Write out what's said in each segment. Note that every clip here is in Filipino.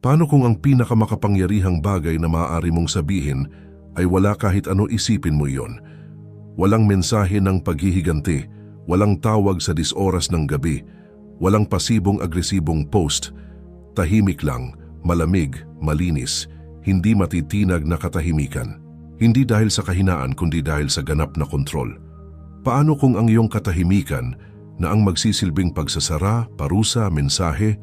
Paano kung ang pinakamakapangyarihang bagay na maaari mong sabihin ay wala kahit ano? Isipin mo iyon. Walang mensahe ng paghihiganti, walang tawag sa 10 oras ng gabi, walang pasibong agresibong post. Tahimik lang, malamig, malinis, hindi matitinag na katahimikan. Hindi dahil sa kahinaan kundi dahil sa ganap na kontrol. Paano kung ang iyong katahimikan na ang magsisilbing pagsasara, parusa, mensahe?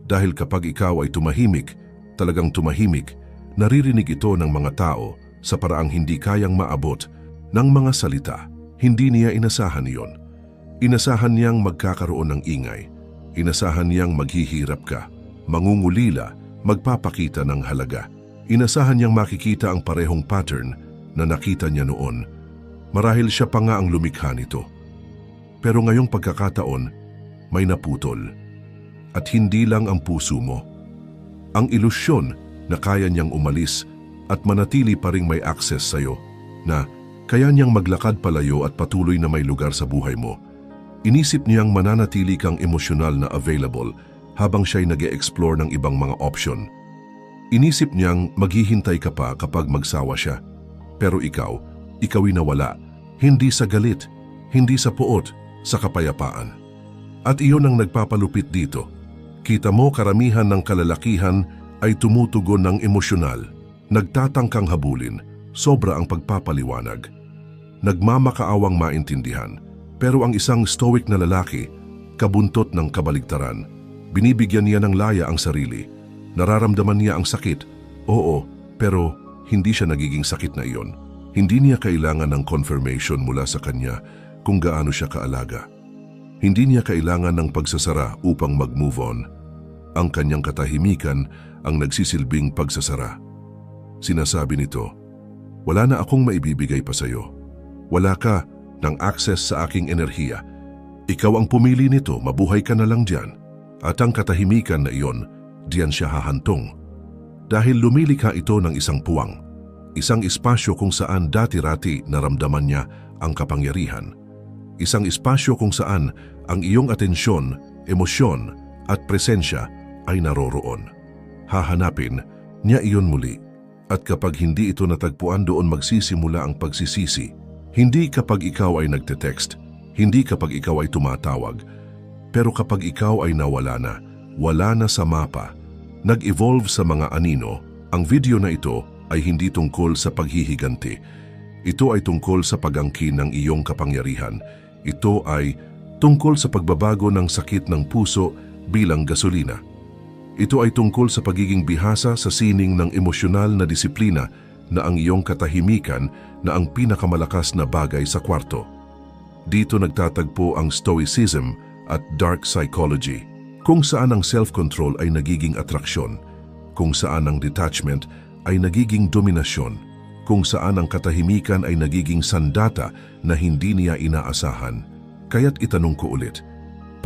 Dahil kapag ikaw ay tumahimik, talagang tumahimik, naririnig ito ng mga tao sa paraang hindi kayang maabot ng mga salita. Hindi niya inasahan iyon. Inasahan niyang magkakaroon ng ingay. Inasahan niyang maghihirap ka, mangungulila, magpapakita ng halaga. Inasahan niyang makikita ang parehong pattern na nakita niya noon. Marahil siya pa nga ang lumikha nito. Pero ngayong pagkakataon, may naputol. At hindi lang ang puso mo. Ang ilusyon na kaya niyang umalis at manatili pa ring may access sa'yo, na kaya niyang maglakad palayo at patuloy na may lugar sa buhay mo. Inisip niyang mananatili kang emosyonal na available habang siya'y nag-e-explore ng ibang mga option. Inisip niyang maghihintay ka pa kapag magsawa siya. Pero ikaw'y nawala. Hindi sa galit, hindi sa puot, sa kapayapaan. At iyon ang nagpapalupit dito. Kita mo, karamihan ng kalalakihan ay tumutugon ng emosyonal. Nagtatangkang habulin, sobra ang pagpapaliwanag. Nagmamakaawang maintindihan. Pero ang isang stoic na lalaki, kabuntot ng kabaligtaran, binibigyan niya ng laya ang sarili. Nararamdaman niya ang sakit. Oo, pero hindi siya nagiging sakit na iyon. Hindi niya kailangan ng confirmation mula sa kanya kung gaano siya kaalaga. Hindi niya kailangan ng pagsasara upang mag-move on. Ang kanyang katahimikan ang nagsisilbing pagsasara. Sinasabi nito, wala na akong maibibigay pa sa iyo. Wala ka ng access sa aking enerhiya. Ikaw ang pumili nito, mabuhay ka na lang diyan. At ang katahimikan na iyon, diyan siya hahantong. Dahil lumilikha ito ng isang puwang. Isang espasyo kung saan dati-rati naramdaman niya ang kapangyarihan. Isang espasyo kung saan ang iyong atensyon, emosyon at presensya ay naroroon. Hahanapin niya iyon muli. At kapag hindi ito natagpuan, doon magsisimula ang pagsisisi. Hindi kapag ikaw ay nagte-text, hindi kapag ikaw ay tumatawag, pero kapag ikaw ay nawala na, wala na sa mapa, nag-evolve sa mga anino. Ang video na ito ay hindi tungkol sa paghihiganti. Ito ay tungkol sa pag-angkin ng iyong kapangyarihan. Ito ay tungkol sa pagbabago ng sakit ng puso bilang gasolina. Ito ay tungkol sa pagiging bihasa sa sining ng emosyonal na disiplina na ang iyong katahimikan na ang pinakamalakas na bagay sa kwarto. Dito nagtatagpo ang stoicism at dark psychology, kung saan ang self-control ay nagiging atraksyon, kung saan ang detachment ay nagiging dominasyon, kung saan ang katahimikan ay nagiging sandata na hindi niya inaasahan. Kaya't itanong ko ulit,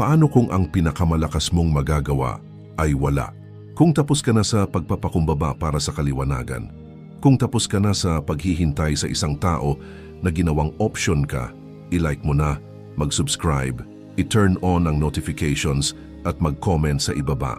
paano kung ang pinakamalakas mong magagawa ay wala? Kung tapos ka na sa pagpapakumbaba para sa kaliwanagan, kung tapos ka na sa paghihintay sa isang tao na ginawang option ka, i-like mo na, mag-subscribe, i-turn on ang notifications at mag-comment sa ibaba.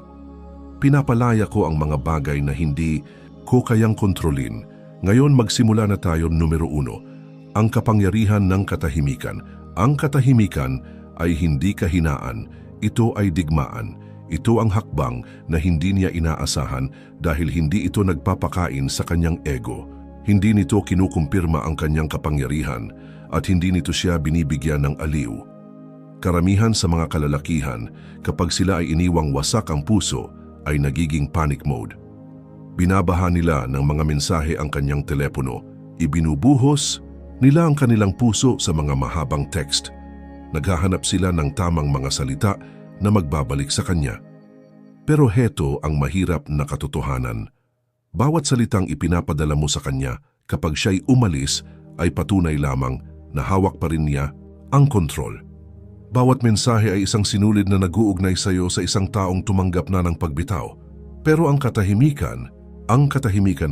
Pinapalaya ko ang mga bagay na hindi ko kayang kontrolin. Ngayon magsimula na tayo. Numero 1, ang kapangyarihan ng katahimikan. Ang katahimikan ay hindi kahinaan, ito ay digmaan. Ito ang hakbang na hindi niya inaasahan dahil hindi ito nagpapakain sa kanyang ego. Hindi nito kinukumpirma ang kanyang kapangyarihan at hindi nito siya binibigyan ng aliw. Karamihan sa mga kalalakihan, kapag sila ay iniwang wasak ang puso, ay nagiging panic mode. Binabaha nila ng mga mensahe ang kanyang telepono. Ibinubuhos nila ang kanilang puso sa mga mahabang text. Naghahanap sila ng tamang mga salita na magbabalik sa kanya. Pero heto ang mahirap na katotohanan. Bawat salitang ipinapadala mo sa kanya kapag siya'y umalis ay patunay lamang na hawak pa rin niya ang kontrol. Bawat mensahe ay isang sinulid na nag-uugnay sa iyo sa isang taong tumanggap na ng pagbitaw. Pero ang katahimikan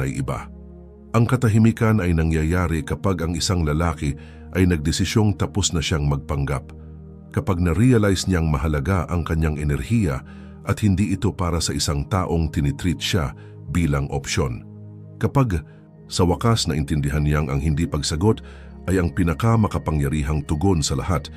ay iba. Ang katahimikan ay nangyayari kapag ang isang lalaki ay nagdesisyong tapos na siyang magpanggap. Kapag na-realize niyang mahalaga ang kanyang enerhiya at hindi ito para sa isang taong tinitreat siya bilang opsyon. Kapag sa wakas naintindihan niyang ang hindi pagsagot ay ang pinakamakapangyarihang tugon sa lahat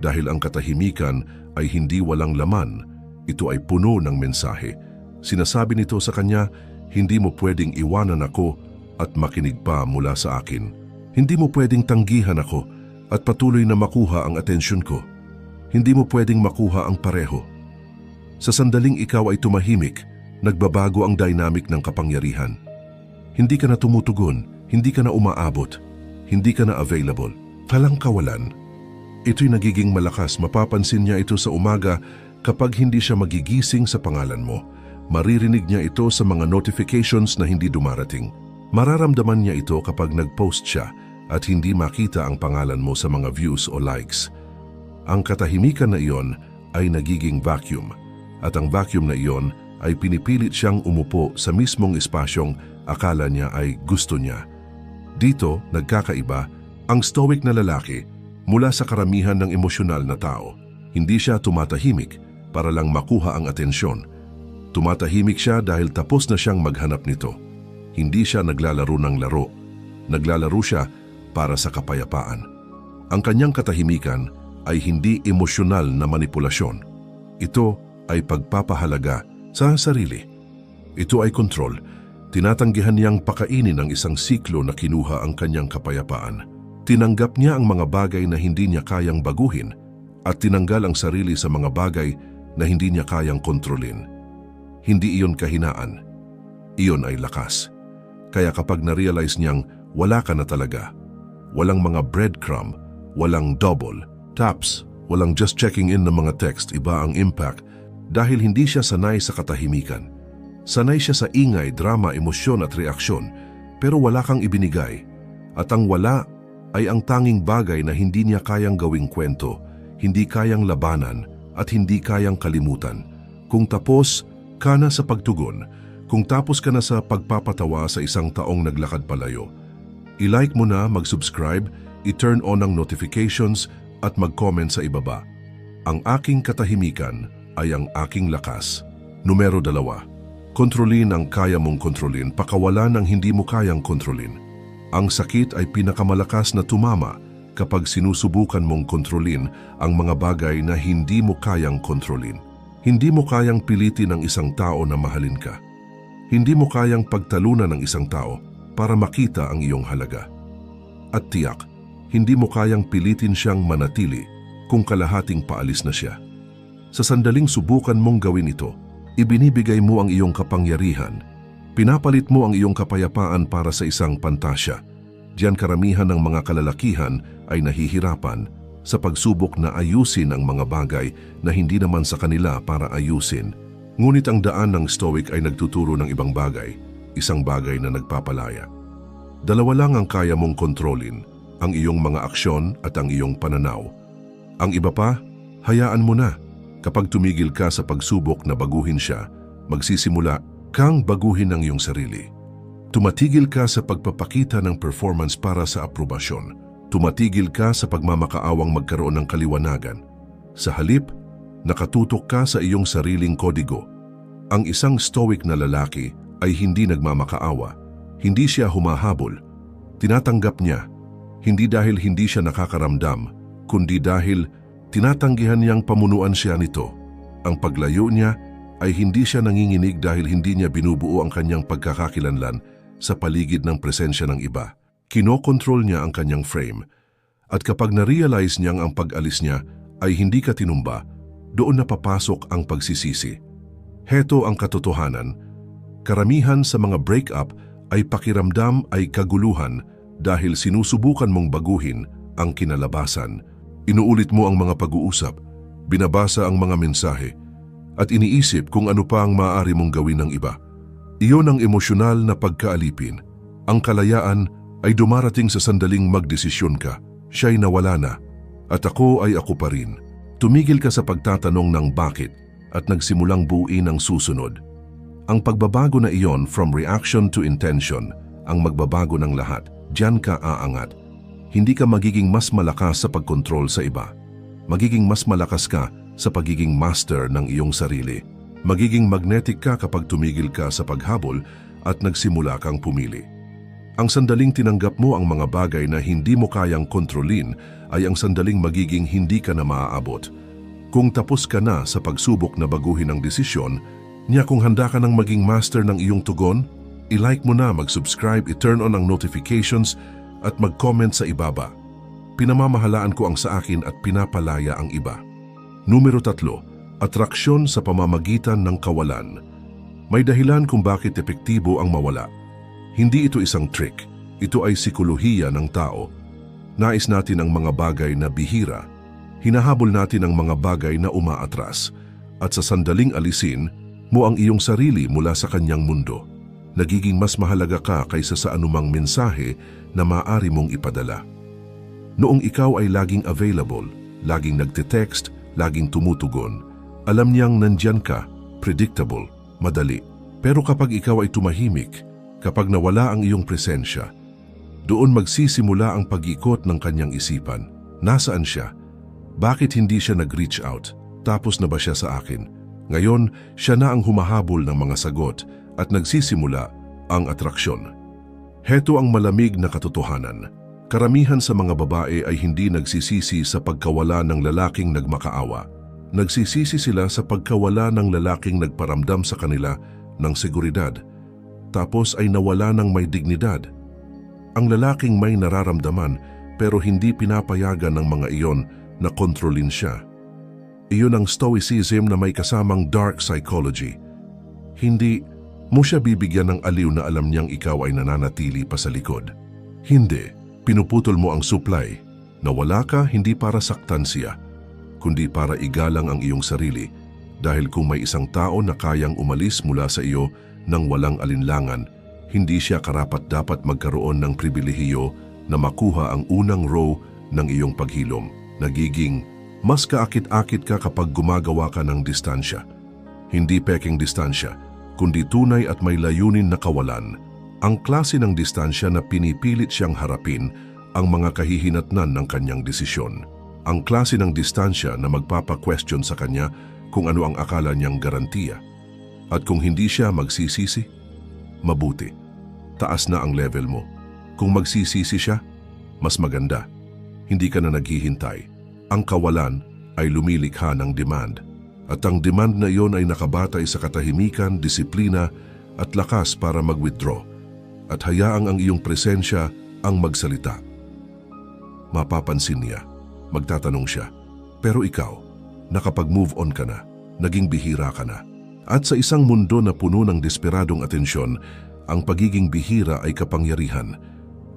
dahil ang katahimikan ay hindi walang laman, ito ay puno ng mensahe. Sinasabi nito sa kanya, hindi mo pwedeng iwanan ako at makinig pa mula sa akin. Hindi mo pwedeng tanggihan ako at patuloy na makuha ang atensyon ko. Hindi mo pwedeng makuha ang pareho. Sa sandaling ikaw ay tumahimik, nagbabago ang dynamic ng kapangyarihan. Hindi ka na tumutugon, hindi ka na umaabot, hindi ka na available. Walang kawalan. Ito'y nagiging malakas, mapapansin niya ito sa umaga kapag hindi siya magigising sa pangalan mo. Maririnig niya ito sa mga notifications na hindi dumarating. Mararamdaman niya ito kapag nag-post siya at hindi makita ang pangalan mo sa mga views o likes. Ang katahimikan na iyon ay nagiging vacuum at ang vacuum na iyon ay pinipilit siyang umupo sa mismong espasyong akala niya ay gusto niya. Dito, nagkakaiba, ang stoic na lalaki mula sa karamihan ng emosyonal na tao. Hindi siya tumatahimik para lang makuha ang atensyon. Tumatahimik siya dahil tapos na siyang maghanap nito. Hindi siya naglalaro ng laro. Naglalaro siya para sa kapayapaan. Ang kanyang katahimikan ay hindi emosyonal na manipulasyon. Ito ay pagpapahalaga sa sarili. Ito ay kontrol. Tinatanggihan niyang pakainin ang isang siklo na kinuha ang kanyang kapayapaan. Tinanggap niya ang mga bagay na hindi niya kayang baguhin at tinanggal ang sarili sa mga bagay na hindi niya kayang kontrolin. Hindi iyon kahinaan. Iyon ay lakas. Kaya kapag na-realize niyang wala ka na talaga, walang mga breadcrumb, walang double, taps, walang just checking in ng mga text, iba ang impact dahil hindi siya sanay sa katahimikan. Sanay siya sa ingay, drama, emosyon at reaksyon, pero wala kang ibinigay. At ang wala ay ang tanging bagay na hindi niya kayang gawing kwento, hindi kayang labanan at hindi kayang kalimutan. Kung tapos ka na sa pagtugon, kung tapos ka na sa pagpapatawa sa isang taong naglakad palayo, i-like mo na, mag-subscribe, i-turn on ang notifications at mag-comment sa ibaba. Ang aking katahimikan ay ang aking lakas. Numero 2. Kontrolin ang kaya mong kontrolin, pakawalan ang hindi mo kayang kontrolin. Ang sakit ay pinakamalakas na tumama kapag sinusubukan mong kontrolin ang mga bagay na hindi mo kayang kontrolin. Hindi mo kayang pilitin ang isang tao na mahalin ka. Hindi mo kayang pagtalunan ng isang tao para makita ang iyong halaga. At tiyak, hindi mo kayang pilitin siyang manatili kung kalahating paalis na siya. Sa sandaling subukan mong gawin ito, ibinibigay mo ang iyong kapangyarihan. Pinapalit mo ang iyong kapayapaan para sa isang pantasya. Diyan karamihan ng mga kalalakihan ay nahihirapan sa pagsubok na ayusin ang mga bagay na hindi naman sa kanila para ayusin. Ngunit ang daan ng Stoic ay nagtuturo ng ibang bagay, isang bagay na nagpapalaya. Dalawa lang ang kaya mong kontrolin, ang iyong mga aksyon at ang iyong pananaw. Ang iba pa, hayaan mo na. Kapag tumigil ka sa pagsubok na baguhin siya, magsisimula kang baguhin ang iyong sarili. Tumatigil ka sa pagpapakita ng performance para sa aprobasyon. Tumatigil ka sa pagmamakaawang magkaroon ng kaliwanagan. Sa halip, nakatutok ka sa iyong sariling kodigo. Ang isang stoic na lalaki ay hindi nagmamakaawa. Hindi siya humahabol. Tinatanggap niya, hindi dahil hindi siya nakakaramdam, kundi dahil tinatanggihan niyang pamunuan siya nito. Ang paglayo niya ay hindi siya nanginginig dahil hindi niya binubuo ang kanyang pagkakakilanlan sa paligid ng presensya ng iba. Kinokontrol niya ang kanyang frame. At kapag na-realize niyang ang pag-alis niya ay hindi ka tinumba, doon na papasok ang pagsisisi. Heto ang katotohanan. Karamihan sa mga breakup ay pakiramdam ay kaguluhan dahil sinusubukan mong baguhin ang kinalabasan. Inuulit mo ang mga pag-uusap, binabasa ang mga mensahe, at iniisip kung ano pa ang maaari mong gawin ng iba. Iyon ang emosyonal na pagkaalipin. Ang kalayaan ay dumarating sa sandaling magdesisyon ka. Siya'y nawala na, at ako ay ako pa rin. Tumigil ka sa pagtatanong ng bakit at nagsimulang buuin ang susunod. Ang pagbabago na iyon from reaction to intention, ang magbabago ng lahat, diyan ka aangat. Hindi ka magiging mas malakas sa pagkontrol sa iba. Magiging mas malakas ka sa pagiging master ng iyong sarili. Magiging magnetic ka kapag tumigil ka sa paghabol at nagsimula kang pumili. Ang sandaling tinanggap mo ang mga bagay na hindi mo kayang kontrolin ay ang sandaling magiging hindi ka na maaabot. Kung tapos ka na sa pagsubok na baguhin ang desisyon, niya kung handa ka nang maging master ng iyong tugon, i-like mo na, mag-subscribe, i-turn on ang notifications at mag-comment sa ibaba. Pinamamahalaan ko ang sa akin at pinapalaya ang iba. Numero 3. Atraksyon sa pamamagitan ng kawalan. May dahilan kung bakit epektibo ang mawala. Hindi ito isang trick, ito ay sikolohiya ng tao. Nais natin ang mga bagay na bihira. Hinahabol natin ang mga bagay na umaatras. At sa sandaling alisin mo ang iyong sarili mula sa kanyang mundo, nagiging mas mahalaga ka kaysa sa anumang mensahe na maaari mong ipadala. Noong ikaw ay laging available, laging nagte-text, laging tumutugon, alam niyang nandyan ka, predictable, madali. Pero kapag ikaw ay tumahimik, kapag nawala ang iyong presensya, doon magsisimula ang pag-ikot ng kanyang isipan. Nasaan siya? Bakit hindi siya nag-reach out? Tapos na ba siya sa akin? Ngayon, siya na ang humahabol ng mga sagot at nagsisimula ang atraksyon. Heto ang malamig na katotohanan. Karamihan sa mga babae ay hindi nagsisisi sa pagkawala ng lalaking nagmakaawa. Nagsisisi sila sa pagkawala ng lalaking nagparamdam sa kanila ng seguridad, tapos ay nawala ng may dignidad. Ang lalaking may nararamdaman pero hindi pinapayagan ng mga iyon na kontrolin siya. Iyon ang stoicism na may kasamang dark psychology. Hindi mo siya bibigyan ng aliw na alam niyang ikaw ay nananatili pa sa likod. Hindi, pinuputol mo ang supply. Nawala ka hindi para saktan siya, kundi para igalang ang iyong sarili, dahil kung may isang tao na kayang umalis mula sa iyo nang walang alinlangan, hindi siya karapat-dapat magkaroon ng pribilehiyo na makuha ang unang row ng iyong paghilom. Nagiging mas kaakit-akit ka kapag gumagawa ka ng distansya. Hindi peking distansya, kundi tunay at may layunin na kawalan. Ang klase ng distansya na pinipilit siyang harapin ang mga kahihinatnan ng kanyang desisyon. Ang klase ng distansya na magpapa-question sa kanya kung ano ang akala niyang garantiya. At kung hindi siya magsisisi, mabuti. Taas na ang level mo. Kung magsisisi siya, mas maganda. Hindi ka na naghihintay. Ang kawalan ay lumilikha ng demand. At ang demand na iyon ay nakabatay sa katahimikan, disiplina at lakas para mag-withdraw. At hayaang ang iyong presensya ang magsalita. Mapapansin niya. Magtatanong siya, pero ikaw, nakapag-move on ka na, naging bihira ka na. At sa isang mundo na puno ng desperadong atensyon, ang pagiging bihira ay kapangyarihan.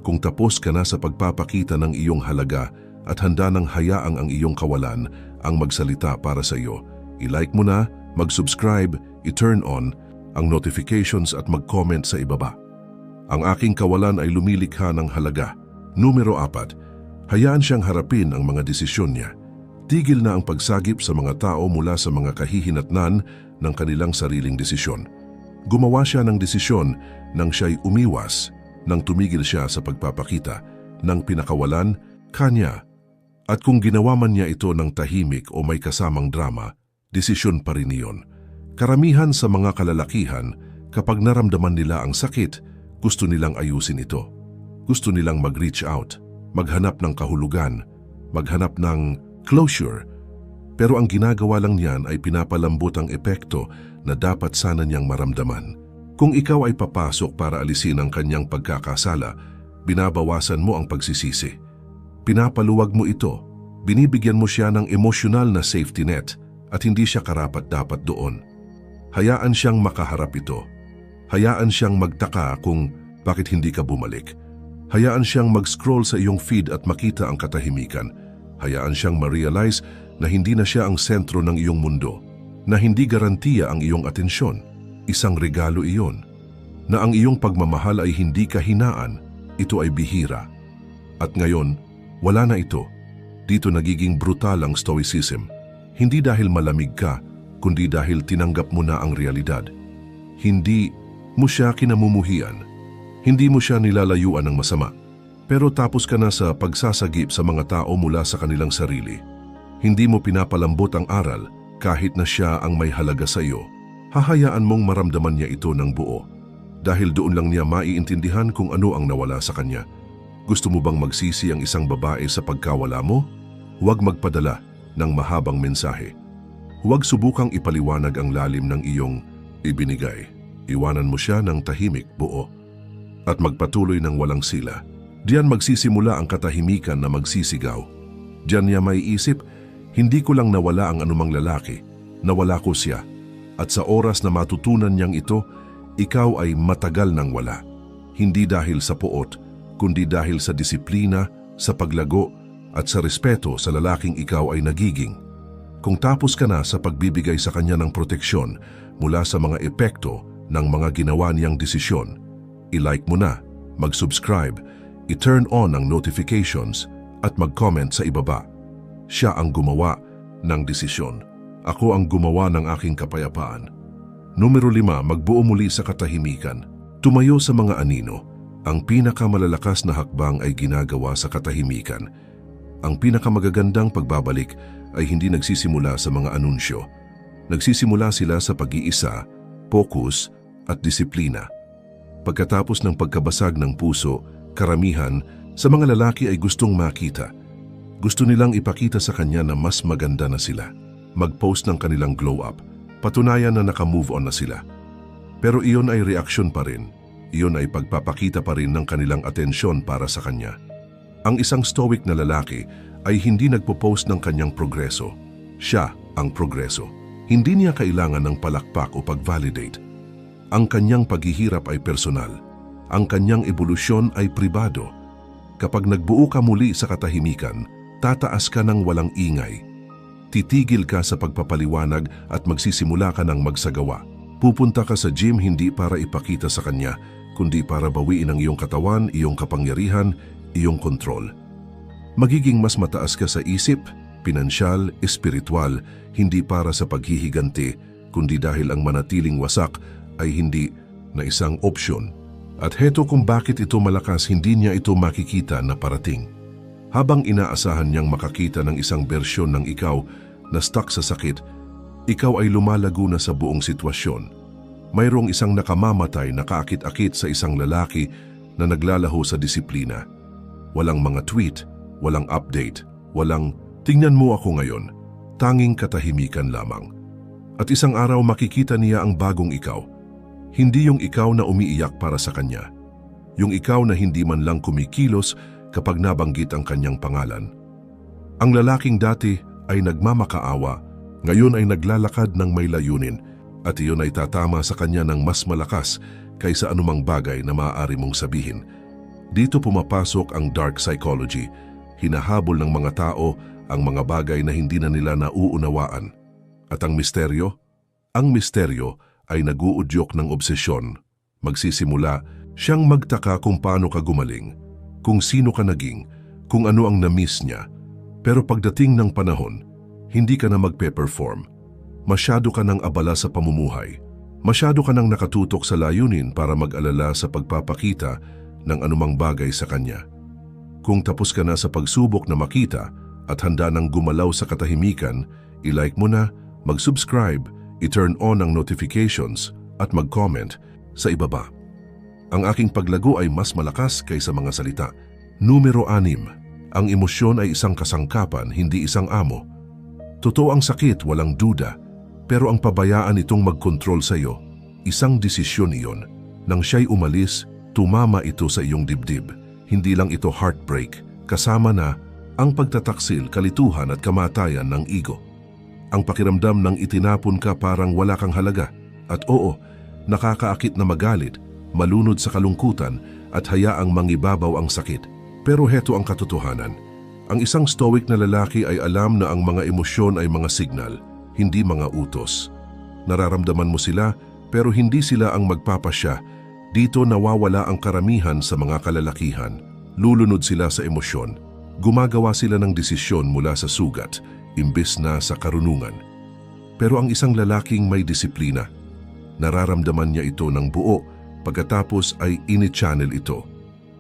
Kung tapos ka na sa pagpapakita ng iyong halaga at handa ng hayaang ang iyong kawalan ang magsalita para sa iyo, i-like mo na, mag-subscribe, i-turn on ang notifications at mag-comment sa ibaba. Ang aking kawalan ay lumilikha ng halaga. Numero 4. Hayaan siyang harapin ang mga desisyon niya. Tigil na ang pagsagip sa mga tao mula sa mga kahihinatnan ng kanilang sariling desisyon. Gumawa siya ng desisyon nang siya'y umiwas, nang tumigil siya sa pagpapakita, nang pinakawalan kanya. At kung ginawa man niya ito ng tahimik o may kasamang drama, desisyon pa rin iyon. Karamihan sa mga kalalakihan, kapag naramdaman nila ang sakit, gusto nilang ayusin ito. Gusto nilang mag-reach out, maghanap ng kahulugan, maghanap ng closure. Pero ang ginagawa lang niyan ay pinapalambot ang epekto na dapat sana niyang maramdaman. Kung ikaw ay papasok para alisin ang kanyang pagkakasala, binabawasan mo ang pagsisisi. Pinapaluwag mo ito, binibigyan mo siya ng emosyonal na safety net at hindi siya karapat-dapat doon. Hayaan siyang makaharap ito. Hayaan siyang magtaka kung bakit hindi ka bumalik. Hayaan siyang mag-scroll sa iyong feed at makita ang katahimikan. Hayaan siyang ma-realize na hindi na siya ang sentro ng iyong mundo, na hindi garantiya ang iyong atensyon. Isang regalo iyon. Na ang iyong pagmamahal ay hindi kahinaan, ito ay bihira. At ngayon, wala na ito. Dito nagiging brutal ang stoicism. Hindi dahil malamig ka, kundi dahil tinanggap mo na ang realidad. Hindi mo siya kinamumuhian. Hindi mo siya nilalayuan ng masama. Pero tapos ka na sa pagsasagip sa mga tao mula sa kanilang sarili. Hindi mo pinapalambot ang aral kahit na siya ang may halaga sa iyo. hahayaan mong maramdaman niya ito ng buo. Dahil doon lang niya maiintindihan kung ano ang nawala sa kanya. Gusto mo bang magsisi ang isang babae sa pagkawala mo? Huwag magpadala ng mahabang mensahe. Huwag subukang ipaliwanag ang lalim ng iyong ibinigay. Iwanan mo siya ng tahimik, buo. At magpatuloy ng walang sila. Diyan magsisimula ang katahimikan na magsisigaw. Diyan niya maiisip, hindi ko lang nawala ang anumang lalaki, nawala ko siya. At sa oras na matutunan niyang ito, ikaw ay matagal nang wala. Hindi dahil sa puot, kundi dahil sa disiplina, sa paglago, at sa respeto sa lalaking ikaw ay nagiging. Kung tapos ka na sa pagbibigay sa kanya ng proteksyon mula sa mga epekto ng mga ginawa niyang desisyon, i-like mo na, mag-subscribe, i-turn on ang notifications at mag-comment sa ibaba. Siya ang gumawa ng desisyon. Ako ang gumawa ng aking kapayapaan. Numero 5, magbuo muli sa katahimikan. Tumayo sa mga anino. Ang pinakamalalakas na hakbang ay ginagawa sa katahimikan. Ang pinakamagagandang pagbabalik ay hindi nagsisimula sa mga anunsyo. Nagsisimula sila sa pag-iisa, focus at disiplina. Pagkatapos ng pagkabasag ng puso, karamihan sa mga lalaki ay gustong makita. Gusto nilang ipakita sa kanya na mas maganda na sila. Mag-post ng kanilang glow up. Patunayan na naka-move on na sila. Pero iyon ay reaksyon pa rin. Iyon ay pagpapakita pa rin ng kanilang atensyon para sa kanya. Ang isang stoic na lalaki ay hindi nagpo-post ng kanyang progreso. Siya ang progreso. Hindi niya kailangan ng palakpak o pag-validate. Ang kanyang paghihirap ay personal. Ang kanyang ebolusyon ay pribado. Kapag nagbuo ka muli sa katahimikan, tataas ka ng walang ingay. Titigil ka sa pagpapaliwanag at magsisimula ka ng magsagawa. Pupunta ka sa gym hindi para ipakita sa kanya, kundi para bawiin ang iyong katawan, iyong kapangyarihan, iyong kontrol. Magiging mas mataas ka sa isip, pinansyal, espiritual, hindi para sa paghihiganti, kundi dahil ang manatiling wasak ay hindi na isang opsyon. At heto kung bakit ito malakas, hindi niya ito makikita na parating. Habang inaasahan niyang makakita ng isang bersyon ng ikaw na stuck sa sakit, ikaw ay lumalago na sa buong sitwasyon. Mayroong isang nakamamatay na kaakit-akit sa isang lalaki na naglalaho sa disiplina. Walang mga tweet, walang update, walang "tingnan mo ako ngayon", tanging katahimikan lamang. At isang araw makikita niya ang bagong ikaw. Hindi yung ikaw na umiiyak para sa kanya. Yung ikaw na hindi man lang kumikilos kapag nabanggit ang kanyang pangalan. Ang lalaking dati ay nagmamakaawa, ngayon ay naglalakad ng may layunin at iyon ay tatama sa kanya ng mas malakas kaysa anumang bagay na maaari mong sabihin. Dito pumapasok ang dark psychology. Hinahabol ng mga tao ang mga bagay na hindi na nila nauunawaan. At ang misteryo? Ang misteryo ay naguudyok ng obsesyon. Magsisimula siyang magtaka kung paano ka gumaling, kung sino ka naging, kung ano ang na-miss niya. Pero pagdating ng panahon, hindi ka na magpe-perform. Masyado ka nang abala sa pamumuhay. Masyado ka nang nakatutok sa layunin para mag-alala sa pagpapakita ng anumang bagay sa kanya. Kung tapos ka na sa pagsubok na makita at handa nang gumalaw sa katahimikan, i-like mo na, mag-subscribe, i-turn on ang notifications at mag-comment sa ibaba. Ang aking paglago ay mas malakas kaysa mga salita. Numero 6. Ang emosyon ay isang kasangkapan, hindi isang amo. Totoo ang sakit, walang duda. Pero ang pabayaan itong mag-control sa iyo, isang desisyon iyon. Nang siya'y umalis, tumama ito sa iyong dibdib. Hindi lang ito heartbreak, kasama na ang pagtataksil, kalituhan at kamatayan ng ego. Ang pakiramdam ng itinapon ka parang wala kang halaga. At oo, nakakaakit na magalit, malunod sa kalungkutan at hayaang mangibabaw ang sakit. Pero heto ang katotohanan. Ang isang stoic na lalaki ay alam na ang mga emosyon ay mga signal, hindi mga utos. Nararamdaman mo sila pero hindi sila ang magpapasya. Dito nawawala ang karamihan sa mga kalalakihan. Lulunod sila sa emosyon. Gumagawa sila ng desisyon mula sa sugat, imbes na sa karunungan. Pero ang isang lalaking may disiplina, nararamdaman niya ito ng buo, pagkatapos ay ini-channel ito.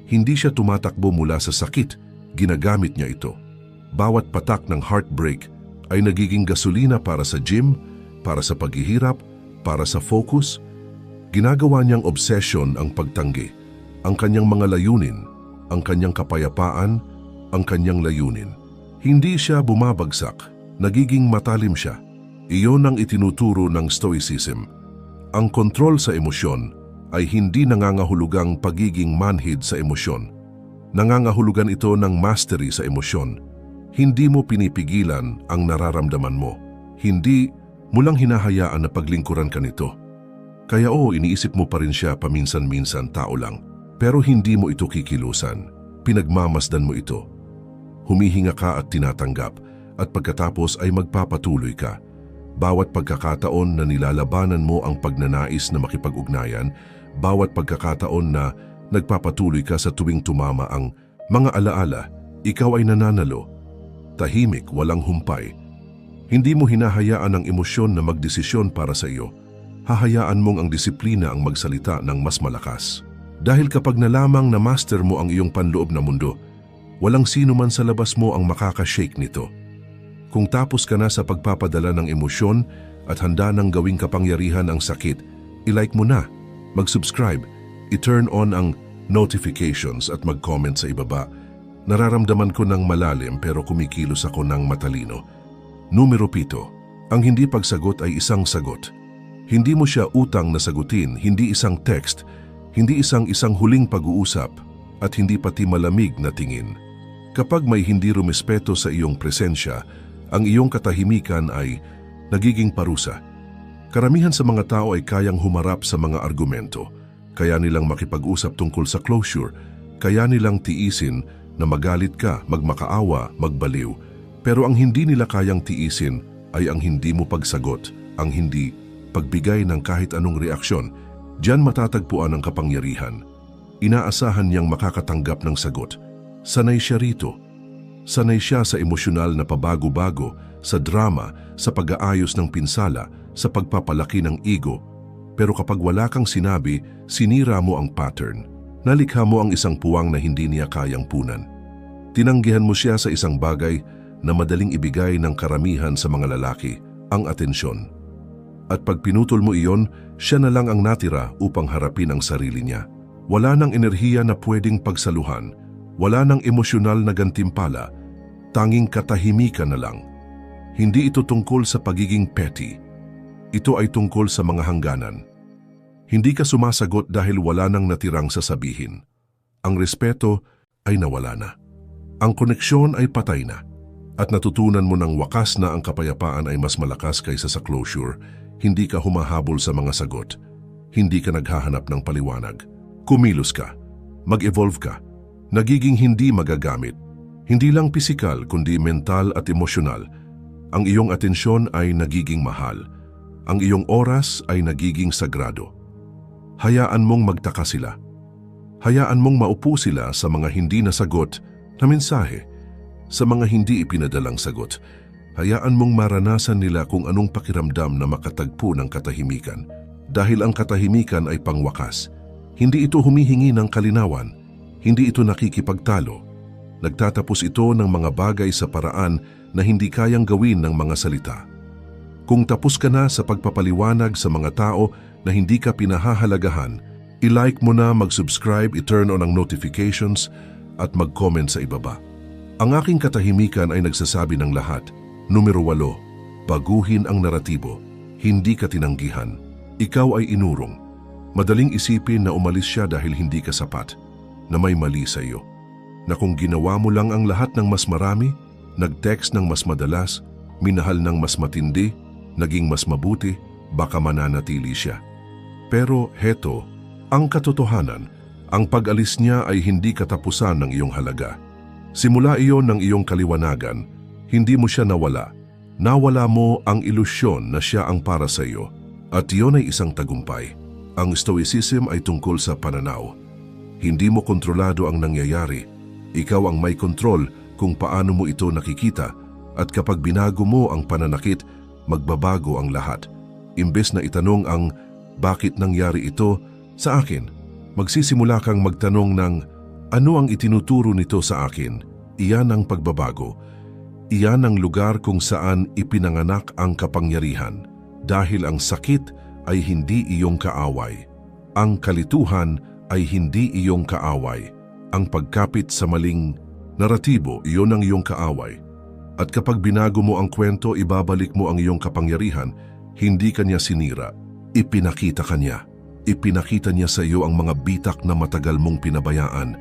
Hindi siya tumatakbo mula sa sakit, ginagamit niya ito. Bawat patak ng heartbreak ay nagiging gasolina para sa gym, para sa paghihirap, para sa focus, ginagawa niyang obsession ang pagtanggi, ang kanyang mga layunin, ang kanyang kapayapaan, ang kanyang layunin. Hindi siya bumabagsak, nagiging matalim siya. Iyon ang itinuturo ng Stoicism. Ang kontrol sa emosyon ay hindi nangangahulugang pagiging manhid sa emosyon. Nangangahulugan ito ng mastery sa emosyon. Hindi mo pinipigilan ang nararamdaman mo. Hindi mo lang hinahayaan na paglingkuran ka nito. Kaya iniisip mo pa rin siya paminsan-minsan, tao lang. Pero hindi mo ito kikilusan. Pinagmamasdan mo ito. Humihinga ka at tinatanggap, at pagkatapos ay magpapatuloy ka. Bawat pagkakataon na nilalabanan mo ang pagnanais na makipag-ugnayan, bawat pagkakataon na nagpapatuloy ka sa tuwing tumama ang mga alaala, ikaw ay nananalo. Tahimik, walang humpay. Hindi mo hinahayaan ang emosyon na magdesisyon para sa iyo. Hahayaan mong ang disiplina ang magsalita ng mas malakas. Dahil kapag nalamang na master mo ang iyong panloob na mundo, walang sino man sa labas mo ang makakashake nito. Kung tapos ka na sa pagpapadala ng emosyon at handa nang gawing kapangyarihan ang sakit, i-like mo na, mag-subscribe, i-turn on ang notifications at mag-comment sa ibaba. Nararamdaman ko ng malalim pero kumikilos ako ng matalino. Numero 7. Ang hindi pagsagot ay isang sagot. Hindi mo siya utang na sagutin, hindi isang text, hindi isang huling pag-uusap, at hindi pati malamig na tingin. Kapag may hindi rumespeto sa iyong presensya, ang iyong katahimikan ay nagiging parusa. Karamihan sa mga tao ay kayang humarap sa mga argumento, kaya nilang makipag-usap tungkol sa closure, kaya nilang tiisin na magalit ka, magmakaawa, magbaliw. Pero ang hindi nila kayang tiisin ay ang hindi mo pagsagot, ang hindi pagbigay ng kahit anong reaksyon. Diyan matatagpuan ang kapangyarihan. Inaasahan niyang makakatanggap ng sagot. Sanay siya rito. Sanay siya sa emosyonal na pabago-bago, sa drama, sa pag-aayos ng pinsala, sa pagpapalaki ng ego. Pero kapag wala kang sinabi, sinira mo ang pattern. Nalikha mo ang isang puwang na hindi niya kayang punan. Tinanggihan mo siya sa isang bagay na madaling ibigay ng karamihan sa mga lalaki, ang atensyon. At pag pinutol mo iyon, siya na lang ang natira upang harapin ang sarili niya. Wala nang enerhiya na pwedeng pagsaluhan. Wala nang emosyonal na gantimpala, tanging katahimikan na lang. Hindi ito tungkol sa pagiging petty. Ito ay tungkol sa mga hangganan. Hindi ka sumasagot dahil wala nang natirang sasabihin. Ang respeto ay nawala na. Ang koneksyon ay patay na. At natutunan mo ng wakas na ang kapayapaan ay mas malakas kaysa sa closure. Hindi ka humahabol sa mga sagot. Hindi ka naghahanap ng paliwanag. Kumilos ka. Mag-evolve ka. Nagiging hindi magagamit. Hindi lang pisikal kundi mental at emosyonal. Ang iyong atensyon ay nagiging mahal. Ang iyong oras ay nagiging sagrado. Hayaan mong magtaka sila. Hayaan mong maupo sila sa mga hindi nasagot na mensahe, sa mga hindi ipinadalang sagot. Hayaan mong maranasan nila kung anong pakiramdam na makatagpo ng katahimikan. Dahil ang katahimikan ay pangwakas. Hindi ito humihingi ng kalinawan. Hindi ito nakikipagtalo. Nagtatapos ito ng mga bagay sa paraan na hindi kayang gawin ng mga salita. Kung tapos ka na sa pagpapaliwanag sa mga tao na hindi ka pinahahalagahan, i-like mo na, mag-subscribe, i-turn on ang notifications at mag-comment sa ibaba. Ang aking katahimikan ay nagsasabi ng lahat. Numero 8, baguhin ang naratibo. Hindi ka tinanggihan. Ikaw ay inurong. Madaling isipin na umalis siya dahil hindi ka sapat, na may mali sa iyo. Na kung ginawa mo lang ang lahat ng mas marami, nag-text ng mas madalas, minahal ng mas matindi, naging mas mabuti, baka mananatili siya. Pero heto, ang katotohanan, ang pag-alis niya ay hindi katapusan ng iyong halaga. Simula iyon ng iyong kaliwanagan, hindi mo siya nawala. Nawala mo ang ilusyon na siya ang para sa iyo, at iyon ay isang tagumpay. Ang Stoicism ay tungkol sa pananaw. Hindi mo kontrolado ang nangyayari. Ikaw ang may kontrol kung paano mo ito nakikita, at kapag binago mo ang pananakit, magbabago ang lahat. Imbes na itanong ang bakit nangyari ito sa akin, magsisimula kang magtanong ng ano ang itinuturo nito sa akin. Iyan ang pagbabago. Iyan ang lugar kung saan ipinanganak ang kapangyarihan. Dahil ang sakit ay hindi iyong kaaway. Ang kalituhan ay hindi iyong kaaway. Ang pagkapit sa maling naratibo, iyon ang iyong kaaway. At kapag binago mo ang kwento, ibabalik mo ang iyong kapangyarihan, hindi kanya sinira. Ipinakita kanya. Ipinakita niya sa iyo ang mga bitak na matagal mong pinabayaan,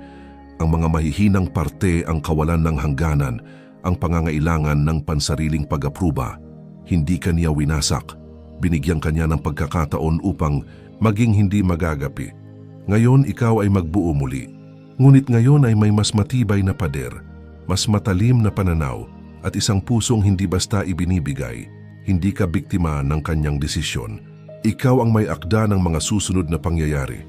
ang mga mahihinang parte, ang kawalan ng hangganan, ang pangangailangan ng pansariling pag-apruba. Hindi kanya winasak. Binigyan kanya ng pagkakataon upang maging hindi magagapi. Ngayon ikaw ay magbuo muli. Ngunit ngayon ay may mas matibay na pader, mas matalim na pananaw, at isang pusong hindi basta ibinibigay. Hindi ka biktima ng kanyang desisyon. Ikaw ang may akda ng mga susunod na pangyayari.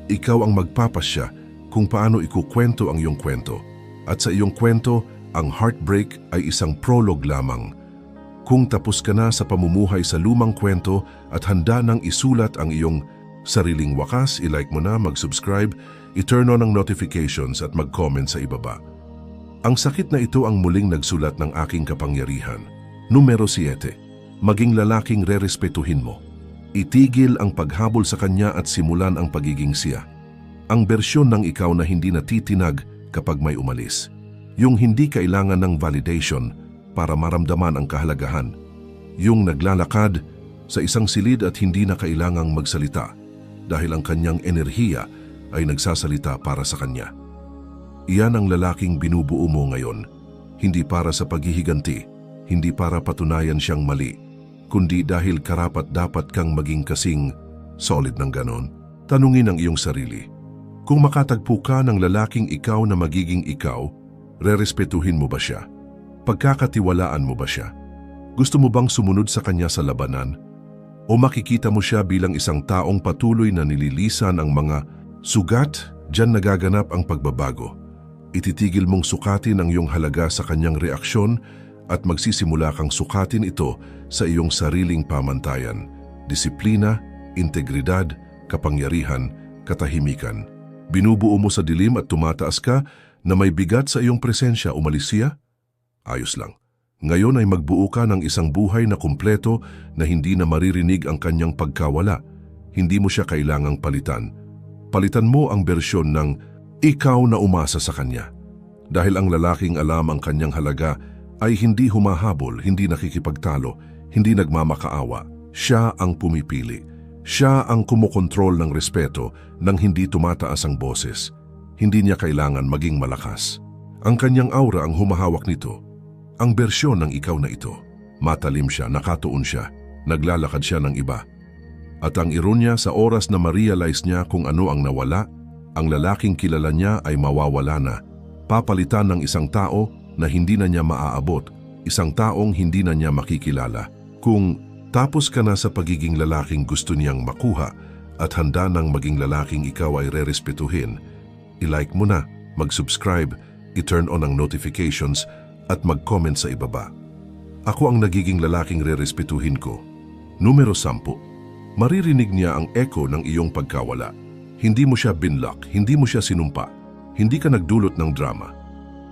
Ikaw ang magpapasya kung paano ikukwento ang iyong kwento. At sa iyong kwento, ang heartbreak ay isang prologue lamang. Kung tapos ka na sa pamumuhay sa lumang kwento at handa nang isulat ang iyong sariling wakas, i-like mo na, mag-subscribe, i-turn on ang notifications at mag-comment sa ibaba. Ang sakit na ito ang muling nagsulat ng aking kapangyarihan. Numero 7. Maging lalaking rerespetuhin mo. Itigil ang paghabol sa kanya at simulan ang pagiging siya. Ang bersyon ng ikaw na hindi natitinag kapag may umalis. Yung hindi kailangan ng validation para maramdaman ang kahalagahan. Yung naglalakad sa isang silid at hindi na kailangang magsalita dahil ang kanyang enerhiya ay nagsasalita para sa kanya. Iyan ang lalaking binubuo mo ngayon, hindi para sa paghihiganti, hindi para patunayan siyang mali, kundi dahil karapat-dapat kang maging kasing solid ng ganon. Tanungin ang iyong sarili. Kung makatagpo ka ng lalaking ikaw na magiging ikaw, rerespetuhin mo ba siya? Pagkakatiwalaan mo ba siya? Gusto mo bang sumunod sa kanya sa labanan? O makikita mo siya bilang isang taong patuloy na nililisan ang mga sugat? Diyan nagaganap ang pagbabago. Ititigil mong sukatin ang iyong halaga sa kanyang reaksyon at magsisimula kang sukatin ito sa iyong sariling pamantayan. Disiplina, integridad, kapangyarihan, katahimikan. Binubuo mo sa dilim at tumataas ka na may bigat sa iyong presensya, umalis siya? Ayos lang. Ngayon ay magbuo ka ng isang buhay na kumpleto na hindi na maririnig ang kanyang pagkawala. Hindi mo siya kailangang palitan. Palitan mo ang bersyon ng ikaw na umasa sa kanya. Dahil ang lalaking alam ang kanyang halaga ay hindi humahabol, hindi nakikipagtalo, hindi nagmamakaawa. Siya ang pumipili. Siya ang kumokontrol ng respeto nang hindi tumataas ang boses. Hindi niya kailangan maging malakas. Ang kanyang aura ang humahawak nito. Ang bersyon ng ikaw na ito. Matalim siya, nakatuon siya, naglalakad siya ng iba. At ang ironya, sa oras na ma-realize niya kung ano ang nawala, ang lalaking kilala niya ay mawawala na. Papalitan ng isang tao na hindi na niya maaabot, isang taong hindi na niya makikilala. Kung tapos ka na sa pagiging lalaking gusto niyang makuha at handa nang maging lalaking ikaw ay rerespetuhin, i-like mo na, mag-subscribe, i-turn on ang notifications at mag-comment sa ibaba. Ako ang nagiging lalaking rerespetuhin ko. Numero 10. Maririnig niya ang echo ng iyong pagkawala. Hindi mo siya binlock, hindi mo siya sinumpa, hindi ka nagdulot ng drama.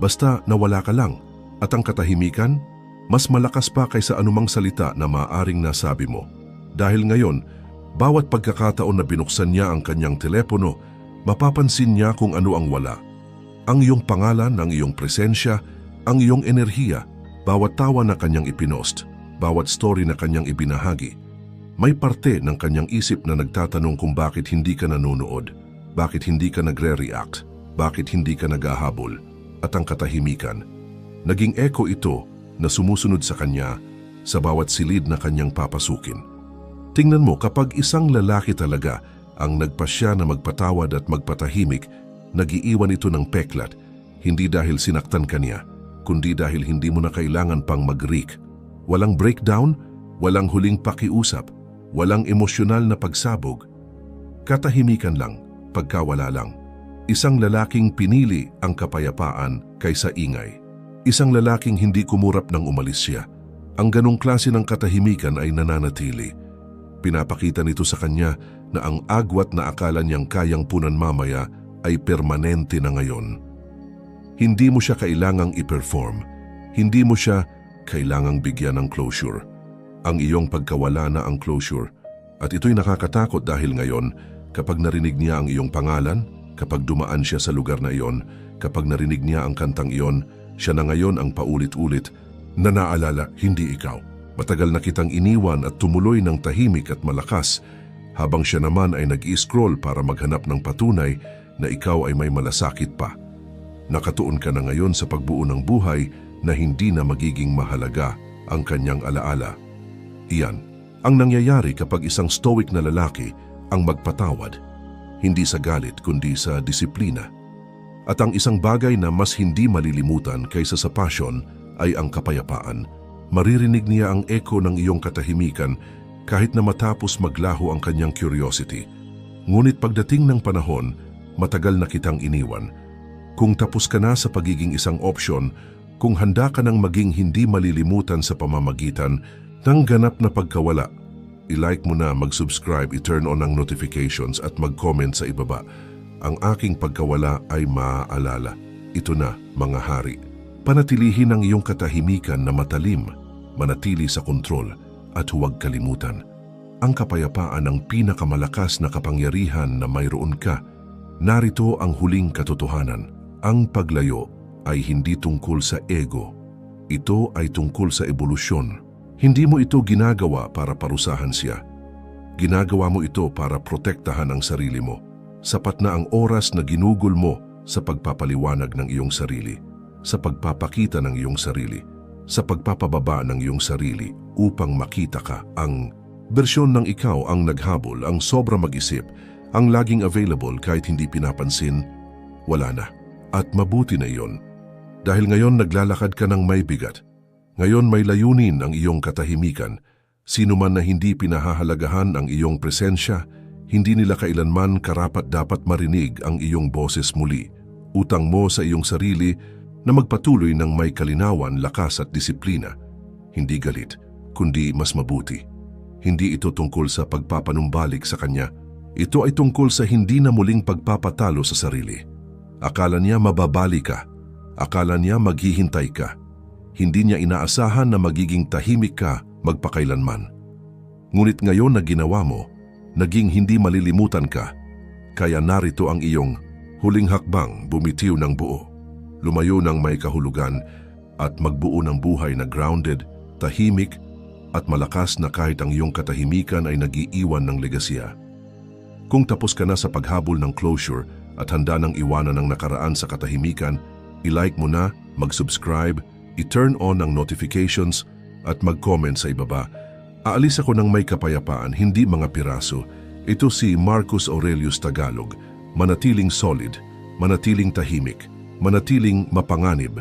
Basta nawala ka lang at ang katahimikan, mas malakas pa kaysa anumang salita na maaaring nasabi mo. Dahil ngayon, bawat pagkakataon na binuksan niya ang kanyang telepono, mapapansin niya kung ano ang wala. Ang iyong pangalan, ang iyong presensya, ang iyong enerhiya, bawat tawa na kanyang ipinost, bawat story na kanyang ibinahagi. May parte ng kanyang isip na nagtatanong kung bakit hindi ka nanonood, bakit hindi ka nagre-react, bakit hindi ka naghahabol, at ang katahimikan. Naging echo ito na sumusunod sa kanya sa bawat silid na kanyang papasukin. Tingnan mo, kapag isang lalaki talaga ang nagpasya na magpatawad at magpatahimik, nag-iiwan ito ng peklat, hindi dahil sinaktan ka niya, kundi dahil hindi mo na kailangan pang mag-reak. Walang breakdown, walang huling pakiusap, walang emosyonal na pagsabog. Katahimikan lang, pagkawala lang. Isang lalaking pinili ang kapayapaan kaysa ingay. Isang lalaking hindi kumurap nang umalis siya. Ang ganong klase ng katahimikan ay nananatili. Pinapakita nito sa kanya na ang agwat na akala niyang kayang punan mamaya ay permanente na ngayon. Hindi mo siya kailangang i-perform. Hindi mo siya kailangang bigyan ng closure. Ang iyong pagkawala na ang closure. At ito'y nakakatakot dahil ngayon, kapag narinig niya ang iyong pangalan, kapag dumaan siya sa lugar na iyon, kapag narinig niya ang kantang iyon, siya na ngayon ang paulit-ulit na naalala, hindi ikaw. Matagal na kitang iniwan at tumuloy ng tahimik at malakas, habang siya naman ay nag-i-scroll para maghanap ng patunay na ikaw ay may malasakit pa. Nakatuon ka na ngayon sa pagbuo ng buhay na hindi na magiging mahalaga ang kanyang alaala. Iyan ang nangyayari kapag isang stoic na lalaki ang magpatawad, hindi sa galit kundi sa disiplina. At ang isang bagay na mas hindi malilimutan kaysa sa passion ay ang kapayapaan. Maririnig niya ang echo ng iyong katahimikan kahit na matapos maglaho ang kanyang curiosity. Ngunit pagdating ng panahon, matagal na kitang iniwan. Kung tapos ka na sa pagiging isang opsyon, kung handa ka nang maging hindi malilimutan sa pamamagitan ng ganap na pagkawala, i-like mo na, mag-subscribe, i-turn on ang notifications at mag-comment sa ibaba. Ang aking pagkawala ay maaalala. Ito na, mga hari. Panatilihin ang iyong katahimikan na matalim, manatili sa kontrol, at huwag kalimutan. Ang kapayapaan ang pinakamalakas na kapangyarihan na mayroon ka. Narito ang huling katotohanan. Ang paglayo ay hindi tungkol sa ego. Ito ay tungkol sa ebolusyon. Hindi mo ito ginagawa para parusahan siya. Ginagawa mo ito para protektahan ang sarili mo. Sapat na ang oras na ginugol mo sa pagpapaliwanag ng iyong sarili, sa pagpapakita ng iyong sarili, sa pagpapababa ng iyong sarili upang makita ka ang bersyon ng ikaw ang naghabol, ang sobra mag-isip, ang laging available kahit hindi pinapansin. Wala na. At mabuti na iyon. Dahil ngayon naglalakad ka ng may bigat. Ngayon may layunin ang iyong katahimikan. Sino man na hindi pinahahalagahan ang iyong presensya, hindi nila kailanman karapat-dapat marinig ang iyong boses muli. Utang mo sa iyong sarili na magpatuloy ng may kalinawan, lakas at disiplina. Hindi galit, kundi mas mabuti. Hindi ito tungkol sa pagpapanumbalik sa kanya. Ito ay tungkol sa hindi na muling pagpapatalo sa sarili. Akala niya mababali ka. Akala niya maghihintay ka. Hindi niya inaasahan na magiging tahimik ka magpakailanman. Ngunit ngayon na ginawa mo, naging hindi malilimutan ka. Kaya narito ang iyong huling hakbang, bumitiw ng buo. Lumayo ng may kahulugan at magbuo ng buhay na grounded, tahimik at malakas na kahit ang iyong katahimikan ay nag-iiwan ng legasya. Kung tapos ka na sa paghabol ng closure at handa ng iwanan ng nakaraan sa katahimikan, i-like mo na, mag-subscribe, i-turn on ang notifications at mag-comment sa ibaba. Aalis ako ng may kapayapaan, hindi mga piraso. Ito si Marcus Aurelius Tagalog, manatiling solid, manatiling tahimik, manatiling mapanganib,